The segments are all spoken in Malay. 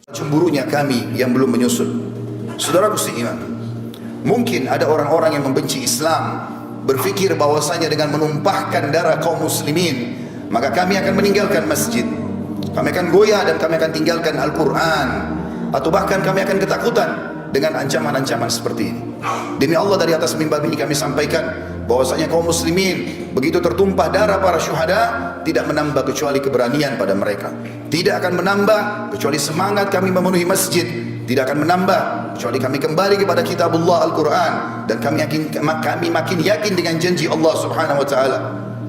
Cemburunya kami yang belum menyusul. Saudaraku seiman, mungkin ada orang-orang yang membenci Islam, berpikir bahwasanya dengan menumpahkan darah kaum muslimin maka kami akan meninggalkan masjid, kami akan goyah dan kami akan tinggalkan Al-Quran, atau bahkan kami akan ketakutan dengan ancaman-ancaman seperti ini. Demi Allah, dari atas mimbar ini kami sampaikan bahwasanya kaum muslimin begitu tertumpah darah para syuhada tidak menambah kecuali keberanian pada mereka, tidak akan menambah kecuali semangat kami memenuhi masjid, tidak akan menambah kecuali kami kembali kepada kitabullah Al-Quran, dan kami makin yakin dengan janji Allah subhanahu wa ta'ala.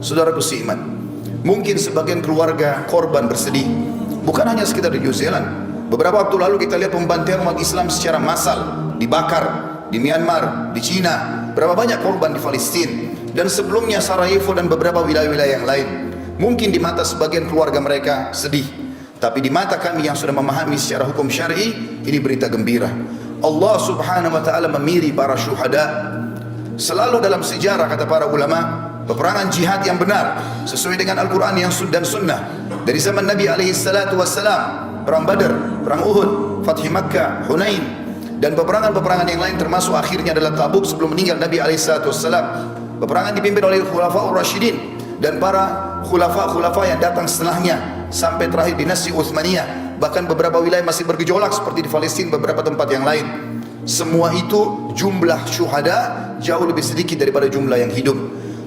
Saudaraku seiman, mungkin sebagian keluarga korban bersedih, bukan hanya sekitar di New Zealand. Beberapa waktu lalu kita lihat pembantaian umat Islam secara massal, dibakar di Myanmar, di Cina, berapa banyak korban di Palestina, dan sebelumnya Sarajevo dan beberapa wilayah-wilayah yang lain. Mungkin di mata sebagian keluarga mereka sedih, tapi di mata kami yang sudah memahami secara hukum syar'i, ini berita gembira. Allah subhanahu wa ta'ala memilih para syuhada. Selalu dalam sejarah, kata para ulama, peperangan jihad yang benar sesuai dengan Al-Quran yang dan sunnah dari zaman Nabi alaihi salatu wassalam, perang Badar, perang Uhud, Fathi Makkah, Hunain, dan peperangan-peperangan yang lain, termasuk akhirnya adalah Tabuk sebelum meninggal Nabi alaihi salatu wassalam. Peperangan dipimpin oleh Khulafaur Rasyidin dan para khulafa yang datang setelahnya sampai terakhir dinasti Utsmaniyah. Bahkan beberapa wilayah masih bergejolak seperti di Palestina, beberapa tempat yang lain. Semua itu jumlah syuhada jauh lebih sedikit daripada jumlah yang hidup.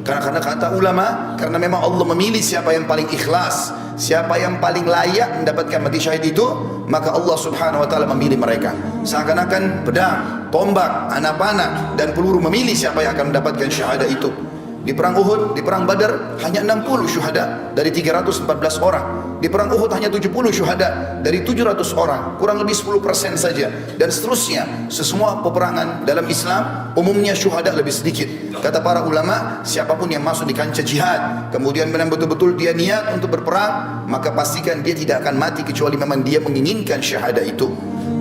Karena kata ulama, karena memang Allah memilih siapa yang paling ikhlas, siapa yang paling layak mendapatkan mati syahid itu, maka Allah subhanahu wa ta'ala memilih mereka. Seakan-akan pedang, tombak, anak panah dan peluru memilih siapa yang akan mendapatkan syahadah itu. Di perang Uhud, di perang Badar hanya 60 syuhada dari 314 orang. Di perang Uhud hanya 70 syuhada dari 700 orang, kurang lebih 10% saja. Dan seterusnya, semua peperangan dalam Islam umumnya syuhada lebih sedikit. Kata para ulama, siapapun yang masuk di kancah jihad kemudian memang betul-betul dia niat untuk berperang, maka pastikan dia tidak akan mati kecuali memang dia menginginkan syahadah itu.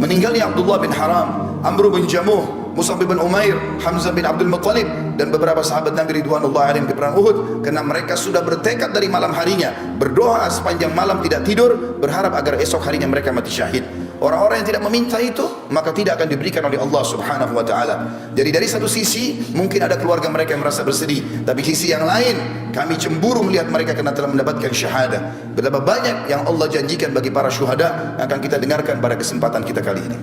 Meninggalnya Abdullah bin Haram, Amr bin Jamuh, Mus'ab bin Umair, Hamzah bin Abdul Muttalib, dan beberapa sahabat Nabi ridwanullah alaihim di perang Uhud, karena mereka sudah bertekad dari malam harinya, berdoa sepanjang malam tidak tidur, berharap agar esok harinya mereka mati syahid. Orang-orang yang tidak meminta itu, maka tidak akan diberikan oleh Allah subhanahu wa ta'ala. Jadi dari satu sisi mungkin ada keluarga mereka yang merasa bersedih, tapi sisi yang lain kami cemburu melihat mereka karena telah mendapatkan syahadah. Betapa banyak yang Allah janjikan bagi para syuhada akan kita dengarkan pada kesempatan kita kali ini.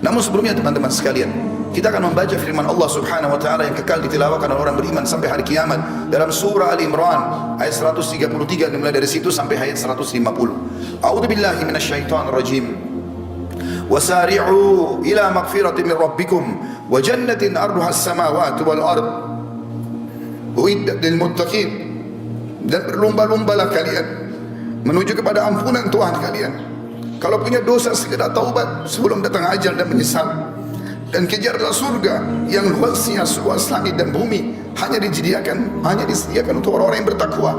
Namun sebelumnya teman-teman sekalian, kita akan membaca firman Allah subhanahu wa ta'ala yang kekal ditilawakan oleh orang beriman sampai hari kiamat dalam surah Ali Imran ayat 133, dimulai dari situ sampai ayat 150. A'udzubillahi minasyaitonir rajim. Wasari'u ila magfiratin min rabbikum wa jannatin arduha as-samawati wal ard uiddat lil muttaqin. Dan berlomba-lombalah kalian menuju kepada ampunan Tuhan kalian. Kalau punya dosa segera taubat sebelum datang ajal dan menyesal. Dan kejarlah surga yang luasnya seluas langit dan bumi, hanya disediakan untuk orang-orang yang bertakwa.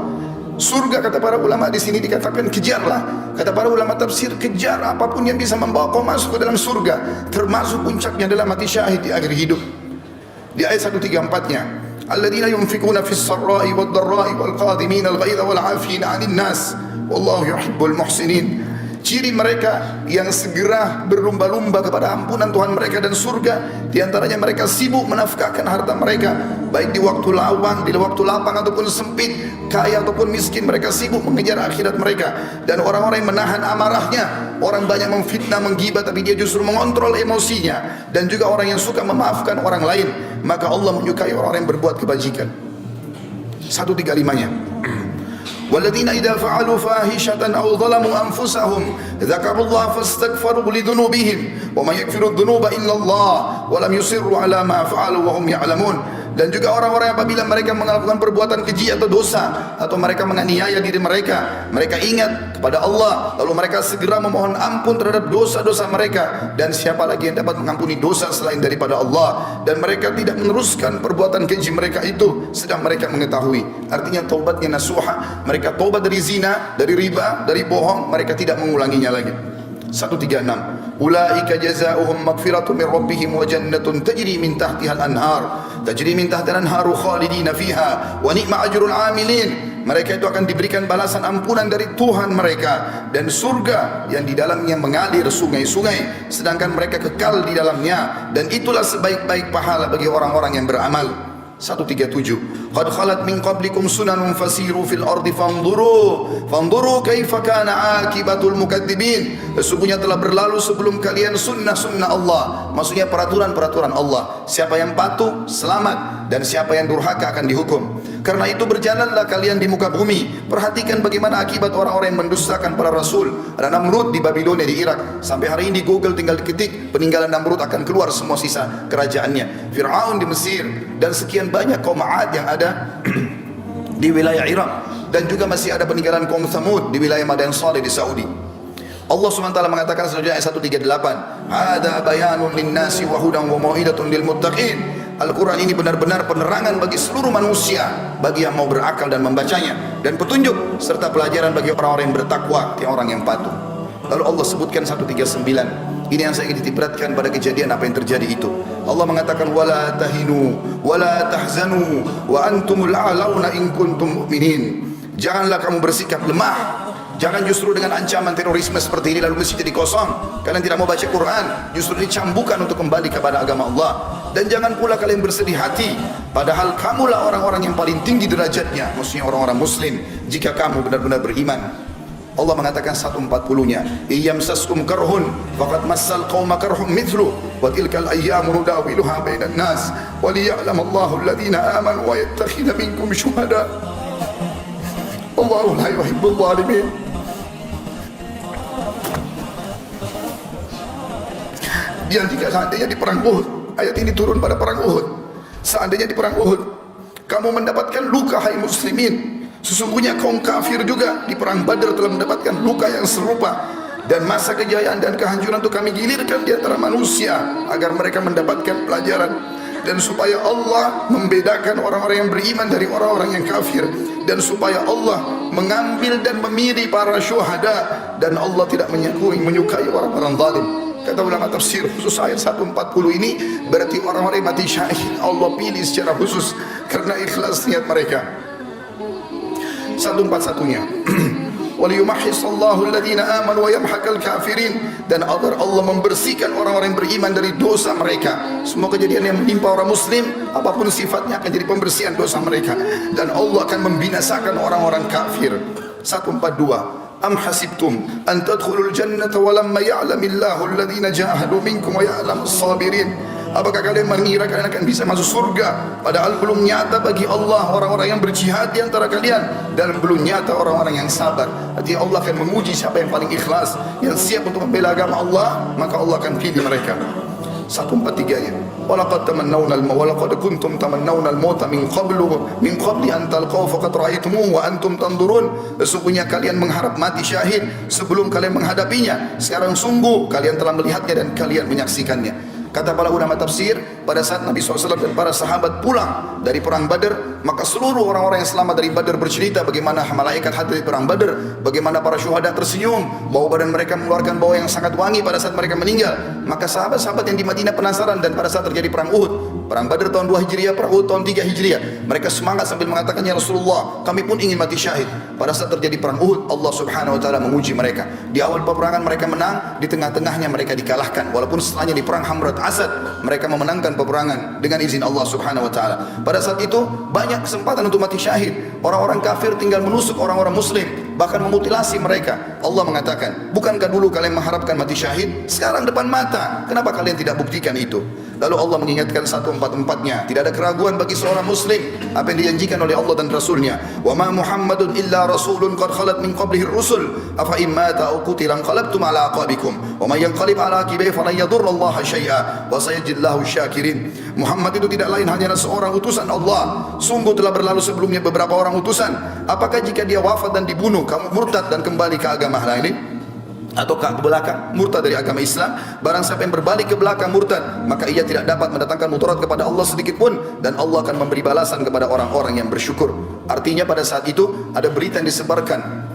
Surga, kata para ulama di sini dikatakan kejarlah. Kata para ulama tafsir, kejar apapun yang bisa membawa kau masuk ke dalam surga, termasuk puncaknya adalah mati syahid di akhir hidup. Di ayat 134-nya, alladzina yunfikuna fis sarra'i wad dharra'i wal qadhimina al ghaidha wal 'afina 'anil nas wallahu yuhibbul muhsinin. Ciri mereka yang segera berlomba-lomba kepada ampunan Tuhan mereka dan surga, diantaranya mereka sibuk menafkahkan harta mereka, baik di waktu lawang, di waktu lapang ataupun sempit, kaya ataupun miskin, mereka sibuk mengejar akhirat mereka. Dan orang-orang yang menahan amarahnya, orang banyak memfitnah, menggibah, tapi dia justru mengontrol emosinya, dan juga orang yang suka memaafkan orang lain, maka Allah menyukai orang-orang yang berbuat kebajikan. 135-nya. والذين إذا فعلوا فاحشة أو ظلموا أنفسهم ذكروا الله فاستغفروا لذنوبهم وما يغفر الذنوب إلا الله ولم يصروا على ما فعلوا وهم يعلمون. Dan juga orang-orang apabila mereka melakukan perbuatan keji atau dosa, atau mereka menganiaya diri mereka, mereka ingat kepada Allah, lalu mereka segera memohon ampun terhadap dosa-dosa mereka. Dan siapa lagi yang dapat mengampuni dosa selain daripada Allah? Dan mereka tidak meneruskan perbuatan keji mereka itu sedang mereka mengetahui. Artinya taubatnya nasuha, mereka taubat dari zina, dari riba, dari bohong, mereka tidak mengulanginya lagi. 136. Ulaika jazaohum magfiratun min rabbihim wa jannatun tajri min tahtiha al-anhar tajri min tahtiha al-anharu khalidina fiha wa ni'ma ajrul 'amilin. Mereka itu akan diberikan balasan ampunan dari Tuhan mereka dan surga yang di dalamnya mengalir sungai-sungai, sedangkan mereka kekal di dalamnya, dan itulah sebaik-baik pahala bagi orang-orang yang beramal. 137. Qad khalat min qablikum sunanun fasiru fil ardi fanzuru kaifa kana akibatul mukadzibin. Sesungguhnya telah berlalu sebelum kalian sunnah-sunnah Allah, maksudnya peraturan-peraturan Allah. Siapa yang patuh selamat, dan siapa yang durhaka akan dihukum. Karena itu berjalanlah kalian di muka bumi, perhatikan bagaimana akibat orang-orang yang mendustakan para rasul. Ada Namrud di Babilonia di Irak, sampai hari ini di Google tinggal diketik peninggalan Namrud akan keluar semua sisa kerajaannya. Fir'aun di Mesir, dan sekian banyak kaum 'Ad yang ada di wilayah Irak, dan juga masih ada peninggalan kaum Thamud di wilayah Madian Saleh di Saudi. Allah SWT mengatakan selanjutnya ayat 138, "Hada bayanun linnasi wa hudan wa mau'idatun lil muttaqin." Al-Quran ini benar-benar penerangan bagi seluruh manusia, bagi yang mau berakal dan membacanya, dan petunjuk serta pelajaran bagi orang-orang yang bertakwa, orang yang patuh. Lalu Allah sebutkan 139. Ini yang saya ingin ditiberatkan pada kejadian apa yang terjadi itu. Allah mengatakan wala tahinu wala tahzanu wa antumul a'launa in kuntum mu'minin. Janganlah kamu bersikap lemah. Jangan justru dengan ancaman terorisme seperti ini lalu masjid jadi kosong, kalian tidak mau baca Quran, justru dicambukan untuk kembali kepada agama Allah. Dan jangan pula kalian bersedih hati, padahal kamulah orang-orang yang paling tinggi derajatnya, maksudnya orang-orang muslim, jika kamu benar-benar beriman. Allah mengatakan 140-nya, iyamsaskum karhun faqad massal qauma karhum mithlu wa tilkal ayyamu nudawiluha bainan nas wa liya'lamallahu alladhina amanu wa yattakhidha minkum syuhada wallahu la yuhibbul zalimin. Dan jika seandainya di perang Uhud, ayat ini turun pada perang Uhud, seandainya di perang Uhud kamu mendapatkan luka hai muslimin, sesungguhnya kaum kafir juga di perang Badar telah mendapatkan luka yang serupa, dan masa kejayaan dan kehancuran itu kami gilirkan di antara manusia agar mereka mendapatkan pelajaran, dan supaya Allah membedakan orang-orang yang beriman dari orang-orang yang kafir, dan supaya Allah mengambil dan memilih para syuhada, dan Allah tidak menyukai orang-orang zalim. Kata ulama tafsir khusus ayat 140 ini berarti orang-orang yang mati syahid Allah pilih secara khusus karena ikhlas niat mereka. 141-nya waliyumahhisallahu alladhina amanu wa yamhaqal kafirin, dan agar Allah membersihkan orang-orang yang beriman dari dosa mereka. Semua kejadian yang menimpa orang muslim apapun sifatnya akan jadi pembersihan dosa mereka, dan Allah akan membinasakan orang-orang kafir. 142 Am hasibtum an tadkhulul jannata wa lamma ya'lamillahu alladhina jahadu minkum wa ya'lamus sabirin. Apakah kalian mengira kalian akan bisa masuk surga padahal belum nyata bagi Allah orang-orang yang berjihad di antara kalian, dan belum nyata orang-orang yang sabar. Artinya Allah akan menguji siapa yang paling ikhlas, yang siap untuk membela agama Allah, maka Allah akan pilih mereka. 143-nya walaqad tamannawna walaqad kuntum tamannawna al-mauta min qabli an talqaw faqad ra'aytumuhu wa antum tanzurun. Sesungguhnya kalian mengharap mati syahid sebelum kalian menghadapinya, sekarang sungguh kalian telah melihatnya dan kalian menyaksikannya. Kata para ulama tafsir, pada saat Nabi SAW dan para sahabat pulang dari perang Badar, maka seluruh orang-orang yang selamat dari Badar bercerita bagaimana malaikat hadir di perang Badar, bagaimana para syuhada tersenyum, bau badan mereka mengeluarkan bau yang sangat wangi pada saat mereka meninggal. Maka sahabat-sahabat yang di Madinah penasaran, dan pada saat terjadi perang Uhud, perang Badar tahun 2 Hijriah, perang Uhud tahun 3 Hijriah, mereka semangat sambil mengatakan, ya Rasulullah, kami pun ingin mati syahid. Pada saat terjadi perang Uhud, Allah Subhanahu wa taala menguji mereka. Di awal peperangan mereka menang, di tengah-tengahnya mereka dikalahkan. Walaupun setelahnya di perang Hamrat Asad mereka memenangkan peperangan dengan izin Allah Subhanahu wa taala. Pada saat itu banyak kesempatan untuk mati syahid. Orang-orang kafir tinggal menusuk orang-orang muslim, bahkan memutilasi mereka. Allah mengatakan, bukankah dulu kalian mengharapkan mati syahid? Sekarang depan mata, kenapa kalian tidak buktikan itu? Lalu Allah mengingatkan 144-nya, tidak ada keraguan bagi seorang muslim apa yang dijanjikan oleh Allah dan Rasulnya. Wa ma Muhammadun illa rasulun qad khalat min qablihi rusul afa in mata aw qutila qalabtum ala aqabikum wa may yanqalib ala aqibihi falan yadurra Allah syai'a wa sayajidillahu syakirin. Muhammad itu tidak lain hanyalah seorang utusan Allah. Sungguh telah berlalu sebelumnya beberapa orang utusan. Apakah jika dia wafat dan dibunuh kamu murtad dan kembali ke agama lain? Atau ke belakang murtad dari agama Islam? Barang siapa yang berbalik ke belakang murtad, maka ia tidak dapat mendatangkan mudarat kepada Allah sedikit pun, dan Allah akan memberi balasan kepada orang-orang yang bersyukur. Artinya pada saat itu ada berita yang disebarkan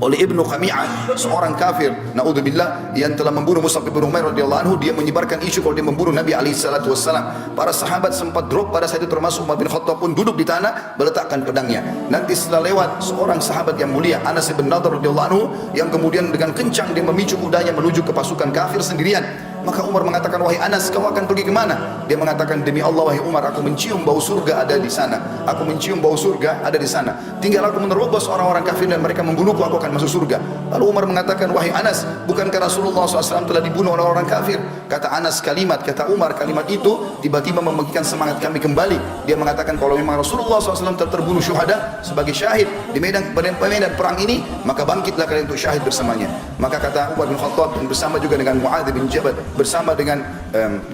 oleh Ibnu Khami'ah, seorang kafir, naudzubillah, yang telah membunuh Mus'ab bin Umair radhiyallahu anhu. Dia menyebarkan isu kalau dia membunuh Nabi alaihi salatu wassalam. Para sahabat sempat drop pada saat itu, termasuk Umar bin Khattab pun duduk di tanah meletakkan pedangnya. Nanti setelah lewat seorang sahabat yang mulia, Anas bin Nadhr radhiyallahu anhu, yang kemudian dengan kencang dia memicu kudanya menuju ke pasukan kafir sendirian. Maka Umar mengatakan, wahai Anas, kau akan pergi kemana? Dia mengatakan, demi Allah wahai Umar, aku mencium bau surga ada di sana. Aku mencium bau surga ada di sana. Tinggal aku menerobos orang-orang kafir dan mereka membunuhku, aku akan masuk surga. Lalu Umar mengatakan, wahai Anas, bukankah Rasulullah SAW telah dibunuh oleh orang kafir? Kata Anas kata Umar, kalimat itu tiba-tiba membangkitkan semangat kami kembali. Dia mengatakan, kalau memang Rasulullah SAW telah terbunuh syuhada sebagai syahid di medan perang ini, maka bangkitlah kalian untuk syahid bersamanya. Maka kata Umar bin Khattab, dan bersama juga dengan Mu'adz bin Jabal, bersama dengan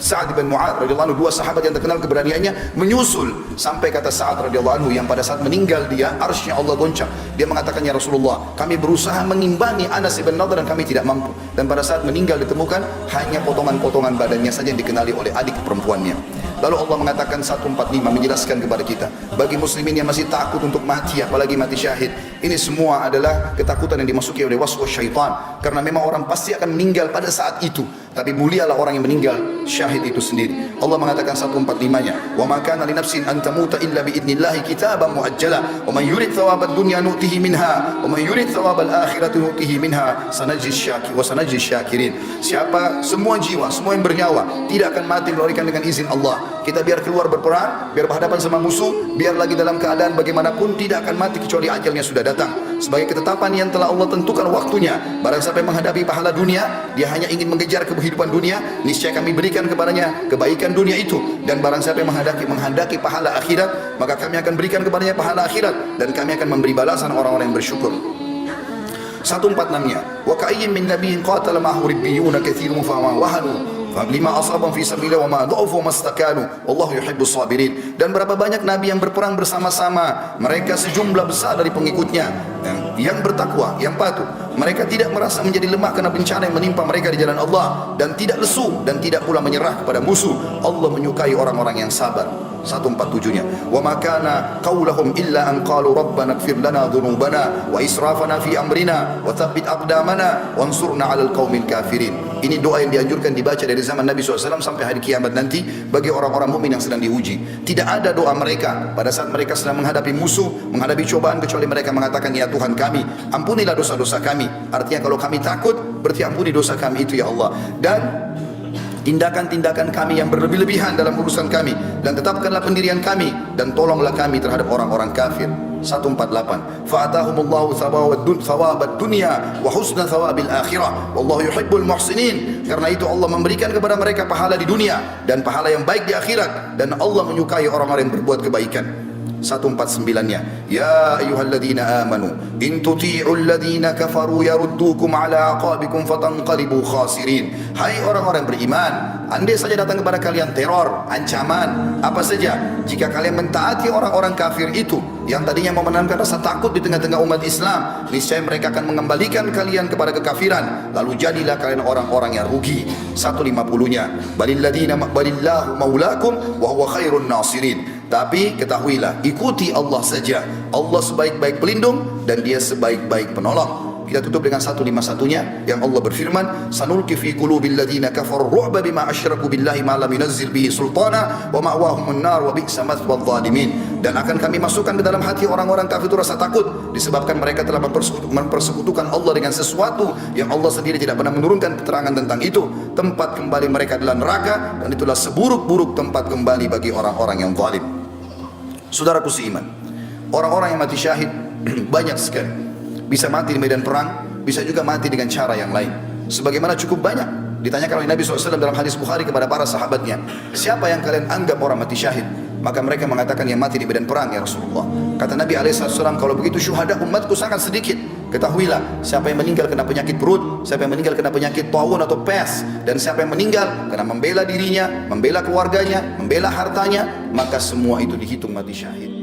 Sa'ad bin Mu'adz radhiyallahu anhu, dua sahabat yang terkenal keberaniannya, menyusul sampai kata Sa'ad radhiyallahu anhu, yang pada saat meninggal dia arsy Allah goncang. Dia mengatakan, ya Rasulullah, kami berusaha mengimbangi Anas bin Nadhr dan kami tidak mampu. Dan pada saat meninggal ditemukan hanya potongan-potongan badannya saja yang dikenali oleh adik perempuannya. Lalu Allah mengatakan 145 menjelaskan kepada kita, bagi muslimin yang masih takut untuk mati, apalagi mati syahid, ini semua adalah ketakutan yang dimasuki oleh waswas syaitan. Karena memang orang pasti akan meninggal pada saat itu, tapi mulialah orang yang meninggal syahid itu sendiri. Allah mengatakan 145-nya, wa ma kana li nafsin an tamuta illa bi idnillahi kitaban muajjala wa man yurid thawabad dunya nu'tihi minha wa man yurid thawabal akhirati nu'tihi minha sanajzi syakirin. Siapa, semua jiwa, semua yang bernyawa tidak akan mati melainkan dengan izin Allah. Kita biar keluar berperang, biar berhadapan sama musuh, biar lagi dalam keadaan bagaimanapun tidak akan mati kecuali ajalnya sudah datang. Sebagai ketetapan yang telah Allah tentukan waktunya. Barang siapa yang menghadapi pahala dunia, dia hanya ingin mengejar kehidupan dunia, niscaya kami berikan kepadanya kebaikan dunia itu. Dan barang siapa yang menghendaki pahala akhirat, maka kami akan berikan kepadanya pahala akhirat, dan kami akan memberi balasan orang-orang yang bersyukur. 146-nya, wa ka'ayyin min nabiyyin qatala ma'ahu ribbiyuna katsirun fa ma wahanu lima asabam fi sabilillah wa ma dha'ufu mastakanu wallahu yuhibbus sabirin. Dan berapa banyak nabi yang berperang bersama-sama, mereka sejumlah besar dari pengikutnya yang bertakwa, yang patuh. Mereka tidak merasa menjadi lemah karena bencana yang menimpa mereka di jalan Allah, dan tidak lesu dan tidak pula menyerah kepada musuh. Allah menyukai orang-orang yang sabar. 147-nya, wa ma kana qaulahum illa an qalu rabbana ighfir lana dhunubana wa israfana fi amrina wa tsabbit aqdamana wansurna 'alal qaumil kafirin. Ini doa yang dianjurkan dibaca dari zaman Nabi SAW sampai hari kiamat nanti bagi orang-orang mukmin yang sedang diuji. Tidak ada doa mereka pada saat mereka sedang menghadapi musuh, menghadapi cobaan, kecuali mereka mengatakan, ya Tuhan kami, ampunilah dosa-dosa kami. Artinya kalau kami takut, berarti ampuni dosa kami itu ya Allah. Dan tindakan-tindakan kami yang berlebih-lebihan dalam urusan kami, dan tetapkanlah pendirian kami, dan tolonglah kami terhadap orang-orang kafir. 148, fa'atahumullahu thawabad dunya wa husna thawabil akhirah wallahu yuhibbul muhsinin. Karena itu Allah memberikan kepada mereka pahala di dunia dan pahala yang baik di akhirat, dan Allah menyukai orang-orang yang berbuat kebaikan. 149-nya, ya ayyuhalladzina amanu in tuti'ul ladzina kafaru yaruddukum ala aqabikum fatanqalibu khasirin. Hai orang-orang beriman, andai saja datang kepada kalian teror, ancaman, apa saja, jika kalian mentaati orang-orang kafir itu yang tadinya mau menanamkan rasa takut di tengah-tengah umat Islam, niscaya mereka akan mengembalikan kalian kepada kekafiran, lalu jadilah kalian orang-orang yang rugi. 150-nya, balillahu maulakum wa huwa khairun nasirin. Tapi ketahuilah, ikuti Allah saja. Allah sebaik-baik pelindung dan dia sebaik-baik penolong. Kita tutup dengan 151-nya yang Allah berfirman, sanulqi fi qulubil ladzina kafaru ru'ba bima asyraku billahi ma lam yunazzil bihi sultana wa ma'wahumun nar wa bi'sa mathwal zalimin. Dan akan kami masukkan ke dalam hati orang-orang kafir itu rasa takut disebabkan mereka telah mempersekutukan Allah dengan sesuatu yang Allah sendiri tidak pernah menurunkan keterangan tentang itu. Tempat kembali mereka adalah neraka, dan itulah seburuk-buruk tempat kembali bagi orang-orang yang zalim. Saudaraku seiman, orang-orang yang mati syahid banyak sekali. Bisa mati di medan perang, bisa juga mati dengan cara yang lain. Sebagaimana cukup banyak ditanyakan oleh Nabi SAW dalam hadis Bukhari kepada para sahabatnya, siapa yang kalian anggap orang mati syahid? Maka mereka mengatakan yang mati di medan perang ya Rasulullah. Kata Nabi SAW, kalau begitu syuhada umatku sangat sedikit. Ketahuilah, siapa yang meninggal kena penyakit perut, siapa yang meninggal kena penyakit taun atau pes, dan siapa yang meninggal karena membela dirinya, membela keluarganya, membela hartanya, maka semua itu dihitung mati syahid.